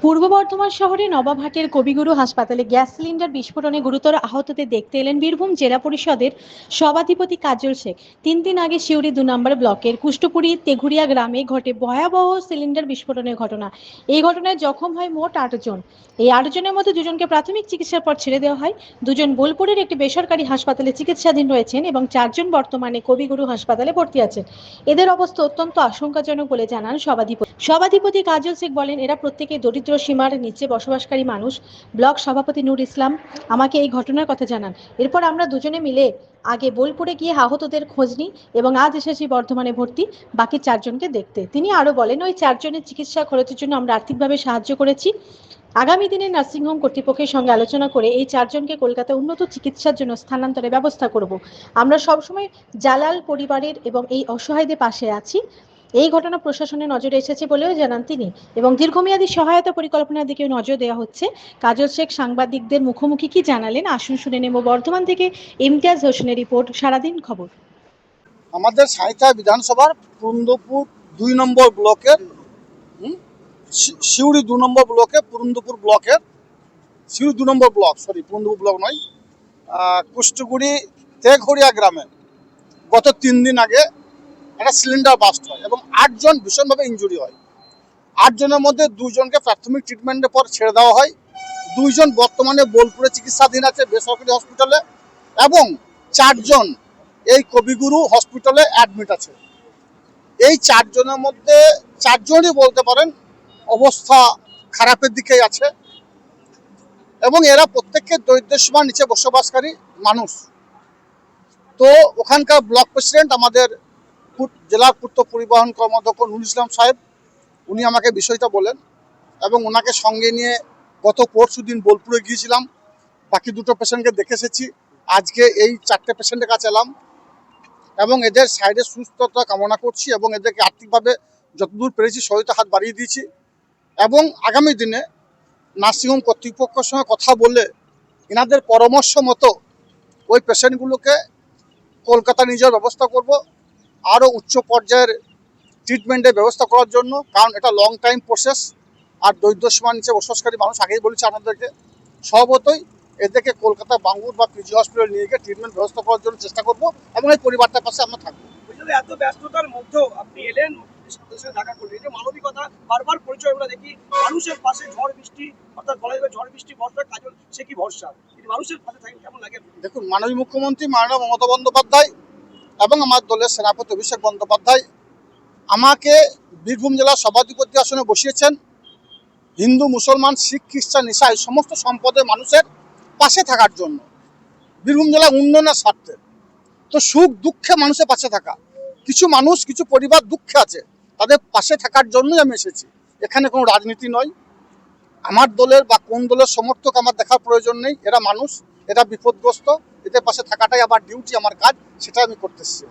পূর্ব বর্ধমান শহরে নবাবহাটের কবিগুরু হাসপাতালে গ্যাস সিলিন্ডার বিস্ফোরণে গুরুতর আহতদের দেখতে এলেন বীরভূম জেলা পরিষদের সভাধিপতি কাজল শেখ। 3 দিন আগে সিউড়ি 2 নম্বর ব্লকের কুষ্টপুরি তেঘুরিয়া গ্রামে ঘটে ভয়াবহ সিলিন্ডার বিস্ফোরণের ঘটনা। এই ঘটনায় জখম হয় মোট 8 জন। এই 8 জনের মধ্যে 2জনকে প্রাথমিক চিকিৎসার পর ছেড়ে দেওয়া হয়। 2জন বোলপুরের একটি বেসরকারি হাসপাতালে চিকিৎসাধীন রয়েছেন এবং 4জন বর্তমানে কবিগুরু হাসপাতালে ভর্তি আছেন। এদের অবস্থা অত্যন্ত আশঙ্কাজনক বলে জানান সভাধিপতি কাজল শেখ। বলেন, এরা প্রত্যেকেই দরিদ্র সীমার নিচে বসবাসকারী মানুষ। ব্লক সভাপতি নূর ইসলাম আমাকে এই ঘটনার কথা জানান। এরপর আমরা 2জনে মিলে আগে বোলপুরে গিয়ে আহতদের খোঁজ নিই এবং আজ এসেছি বর্ধমানে ভর্তি বাকি 4জনকে দেখতে। তিনি আরো বলেন, ওই 4জনের চিকিৎসা খরচের জন্য আমরা আর্থিকভাবে সাহায্য করেছি। আগামী দিনে নার্সিংহোম কর্তৃপক্ষের সঙ্গে আলোচনা করে এই 4জনকে কলকাতা উন্নত চিকিৎসার জন্য স্থানান্তরের ব্যবস্থা করব। আমরা সবসময় জালাল পরিবারের এবং এই অসহায়দের পাশে আছি। এই ঘটনা প্রশাসনের নজরে এসেছে বলেও জানান তিনি এবং দীর্ঘমেয়াদী সহায়তা পরিকল্পনার দিকেও নজর দেওয়া হচ্ছে। কাজল শেখ সাংবাদিকদের মুখোমুখি কি জানালেন আসুন শুনে নেব। বর্ধমান থেকে ইমতিয়াজ হোসেনের রিপোর্ট, সারাদিন খবর। আমাদের সাঁইথা বিধানসভার পুরন্দপুর 2 নম্বর ব্লকের সিউড়ি 2 নম্বর ব্লকে পুরন্দপুর ব্লকের সিউড়ি 2 নম্বর ব্লক, পুরন্দপুর ব্লক নয়, কুষ্টগুড়ি তেঘরিয়া গ্রামে গত 3 দিন আগে একটা সিলিন্ডার বাস্ট হয় এবং 8জন ভীষণভাবে ইনজুরি হয়। 8জনের মধ্যে 2জনকে প্রাথমিক ট্রিটমেন্টের পর ছেড়ে দেওয়া হয়। 2জন বর্তমানে বোলপুরে চিকিৎসাধীন আছে বেসরকারি হসপিটালে এবং 4জন এই কবিগুরু হসপিটালে অ্যাডমিট আছে। এই 4জনের মধ্যে 4জনই বলতে পারেন অবস্থা খারাপের দিকেই আছে এবং এরা প্রত্যেককে দরিদ্র সীমার নিচে বসবাসকারী মানুষ। তো ওখানকার ব্লক প্রেসিডেন্ট আমাদের জেলার পূর্ত পরিবহন কর্মাধ্যক্ষ নূর ইসলাম সাহেব, উনি আমাকে বিষয়টা বলেন এবং ওনাকে সঙ্গে নিয়ে গত পরশুদিন বোলপুরে গিয়েছিলাম। বাকি 2টো পেশেন্টকে দেখে এসেছি। আজকে এই 4টে পেশেন্টের কাছে এলাম এবং এদের সাইডে সুস্থতা কামনা করছি এবং এদেরকে আর্থিকভাবে যতদূর পেরেছি সহায়তা হাত বাড়িয়ে দিয়েছি এবং আগামী দিনে নার্সিংহোম কর্তৃপক্ষের সঙ্গে কথা বলে এনাদের পরামর্শ মতো ওই পেশেন্টগুলোকে কলকাতা নিয়ে যাওয়ার ব্যবস্থা করব, আরও উচ্চ পর্যায়ের ট্রিটমেন্টের ব্যবস্থা করার জন্য, কারণ এটা লং টাইম প্রসেস। আর দরিদ্র সীমার নিচে বসবাসকারী মানুষ আগেই বলেছি আপনাদেরকে, স্বভাবতই এদেরকে কলকাতা বাঙ্গুর বা পিজি হসপিটাল নিয়ে গিয়ে ট্রিটমেন্ট ব্যবস্থা করার জন্য চেষ্টা করব এবং এই পরিবারটার পাশে আমরা থাকবো। এত ব্যস্ততার মধ্যেও আপনি এলেন, সাথে সাথে দেখা করলেন, এটা মানবিকতা বারবার পরিচয় আমরা দেখি। মানুষের পাশে ঝড় বৃষ্টি, অর্থাৎ বলা যাবে ঝড় বৃষ্টি বর্ষা কাজল সে কি ভরসা, মানুষের পাশে থাকেন, কেমন লাগে? দেখুন, মাননীয় মুখ্যমন্ত্রী মাননীয় মমতা বন্দ্যোপাধ্যায় এবং আমার দলের সেনাপতি অভিষেক বন্দ্যোপাধ্যায় আমাকে বীরভূম জেলার সভাধিপতি আসনে বসিয়েছেন হিন্দু মুসলমান শিখ খ্রিস্টান ইসাই সমস্ত সম্প্রদায়ের মানুষের পাশে থাকার জন্য, বীরভূম জেলা উন্নয়নের স্বার্থে। তো সুখ দুঃখে মানুষের পাশে থাকা, কিছু মানুষ কিছু পরিবার দুঃখে আছে, তাদের পাশে থাকার জন্যই আমি এসেছি। এখানে কোনো রাজনীতি নয়, আমার দলের বা কোন দলের সমর্থক আমার দেখার প্রয়োজন নেই। এরা মানুষ, এরা বিপদগ্রস্ত, এদের পাশে থাকাটাই আমার ডিউটি, আমার কাজ, সেটা আমি করতে এসেছি।